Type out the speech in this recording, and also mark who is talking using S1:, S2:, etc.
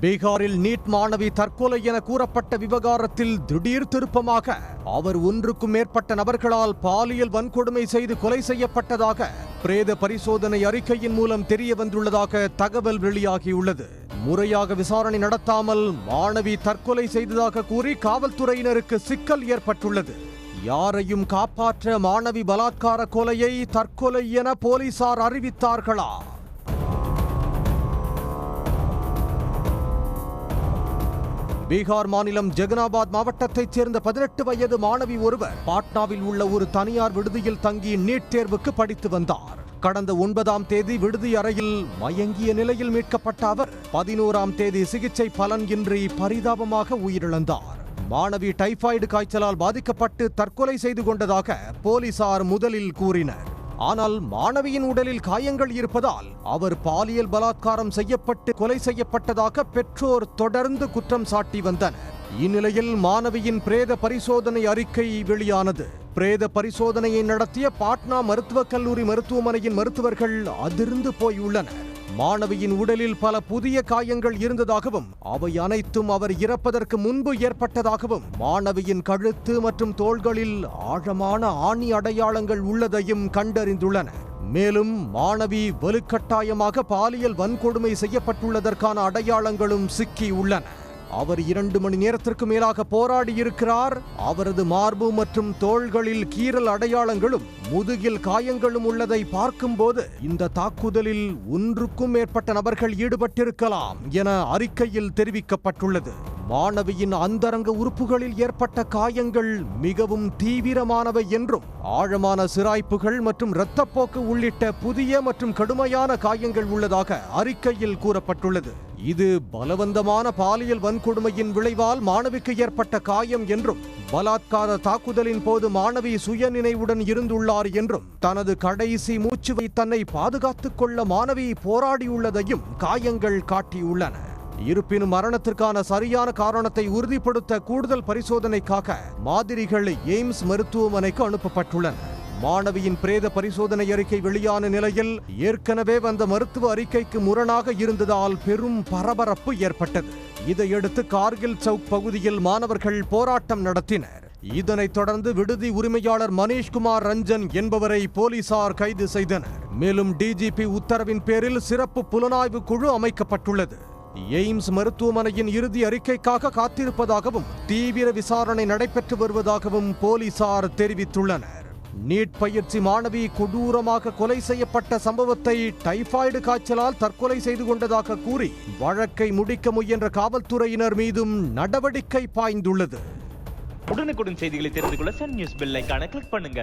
S1: பீகாரில் நீட் மாணவி தற்கொலை என கூறப்பட்ட விவகாரத்தில் திடீர் திருப்பமாக அவர் ஒன்றுக்கும் மேற்பட்ட நபர்களால் பாலியல் வன்கொடுமை செய்து கொலை செய்யப்பட்டதாக பிரேத பரிசோதனை அறிக்கையின் மூலம் தெரிய வந்துள்ளதாக தகவல் வெளியாகியுள்ளது. முறையாக விசாரணை நடத்தாமல் மாணவி தற்கொலை செய்ததாக கூறி காவல்துறையினருக்கு சிக்கல் ஏற்பட்டுள்ளது. யாரையும் காப்பாற்ற மாணவி பலாத்கார கொலையை தற்கொலை என போலீசார் அறிவித்தார்களா? பீகார் மாநிலம் ஜெகனாபாத் மாவட்டத்தைச் சேர்ந்த 18 வயது மாணவி ஒருவர் பாட்னாவில் உள்ள ஒரு தனியார் விடுதியில் தங்கி நீட் தேர்வுக்கு படித்து வந்தார். கடந்த 9ஆம் தேதி விடுதி அறையில் மயங்கிய நிலையில் மீட்கப்பட்ட அவர் 11ஆம் தேதி சிகிச்சை பலன் இன்றி பரிதாபமாக உயிரிழந்தார். மாணவி டைபாய்டு காய்ச்சலால் பாதிக்கப்பட்டு தற்கொலை செய்து கொண்டதாக போலீசார் முதலில் கூறினர். ஆனால் மாணவியின் உடலில் காயங்கள் இருப்பதால் அவர் பாலியல் பலாத்காரம் செய்யப்பட்டு கொலை செய்யப்பட்டதாக பெற்றோர் தொடர்ந்து குற்றம் சாட்டி வந்தனர். இந்நிலையில் மாணவியின் பிரேத பரிசோதனை அறிக்கை வெளியானது. பிரேத பரிசோதனையை நடத்திய பாட்னா மருத்துவக் கல்லூரி மருத்துவமனையின் மருத்துவர்கள் அதிர்ந்து போயுள்ளனர். மாணவியின் உடலில் பல புதிய காயங்கள் இருந்ததாகவும் அவை அனைத்தும் அவர் இறப்பதற்கு முன்பு ஏற்பட்டதாகவும் மாணவியின் கழுத்து மற்றும் தோள்களில் ஆழமான ஆணி அடையாளங்கள் உள்ளதையும் கண்டறிந்துள்ளனர். மேலும் மாணவி வலுக்கட்டாயமாக பாலியல் வன்கொடுமை செய்யப்பட்டுள்ளதற்கான அடையாளங்களும் சிக்கியுள்ளன. அவர் 2 மணி நேரத்திற்கு மேலாக போராடி இருக்கிறார். அவரது மார்பு மற்றும் தோள்களில் கீறல் அடையாளங்களும் முதுகில் காயங்களும் உள்ளதை பார்க்கும்போது இந்த தாக்குதலில் ஒன்றுக்கும் மேற்பட்ட நபர்கள் ஈடுபட்டிருக்கலாம் என அறிக்கையில் தெரிவிக்கப்பட்டுள்ளது. மாணவியின் அந்தரங்க உறுப்புகளில் ஏற்பட்ட காயங்கள் மிகவும் தீவிரமானவை என்றும் ஆழமான சிராய்ப்புகள் மற்றும் இரத்தப்போக்கு உள்ளிட்ட புதிய மற்றும் கடுமையான காயங்கள் உள்ளதாக அறிக்கையில் கூறப்பட்டுள்ளது. இது பலவந்தமான பாலியல் வன்கொடுமையின் விளைவால் மாணவிக்கு ஏற்பட்ட காயம் என்றும் பலாத்கார தாக்குதலின் போது மாணவி சுயநினைவுடன் இருந்துள்ளார் என்றும் தனது கடைசி மூச்சுவை தன்னை பாதுகாத்துக் கொள்ள மாணவி போராடியுள்ளதையும் காயங்கள் காட்டியுள்ளன. இருப்பினும் மரணத்திற்கான சரியான காரணத்தை உறுதிப்படுத்த கூடுதல் பரிசோதனைக்காக மாதிரிகள் எய்ம்ஸ் மருத்துவமனைக்கு அனுப்பப்பட்டுள்ளன. மாணவியின் பிரேத பரிசோதனை அறிக்கை வெளியான நிலையில் ஏற்கனவே வந்த மருத்துவ அறிக்கைக்கு முரணாக இருந்ததால் பெரும் பரபரப்பு ஏற்பட்டது. இதையடுத்து கார்கில் சவுக் பகுதியில் மாணவர்கள் போராட்டம் நடத்தினர். இதனைத் தொடர்ந்து விடுதி உரிமையாளர் மனிஷ்குமார் ரஞ்சன் என்பவரை போலீசார் கைது செய்தனர். மேலும் டிஜிபி உத்தரவின் பேரில் சிறப்பு புலனாய்வு குழு அமைக்கப்பட்டுள்ளது. எய்ம்ஸ் மருத்துவமனையின் இறுதி அறிக்கைக்காக காத்திருப்பதாகவும் தீவிர விசாரணை நடைபெற்று வருவதாகவும் போலீசார் தெரிவித்துள்ளனர். நீட் பயிற்சி மாணவி கொடூரமாக கொலை செய்யப்பட்ட சம்பவத்தை டைபாய்டு காய்ச்சலால் தற்கொலை செய்து கொண்டதாக கூறி வழக்கை முடிக்க முயன்ற காவல்துறையினர் மீதும் நடவடிக்கை பாய்ந்துள்ளது.
S2: உடனுக்குடன் செய்திகளை தெரிந்து கொள்ள சன் நியூஸ் பெல் ஐகானை கிளிக் பண்ணுங்க.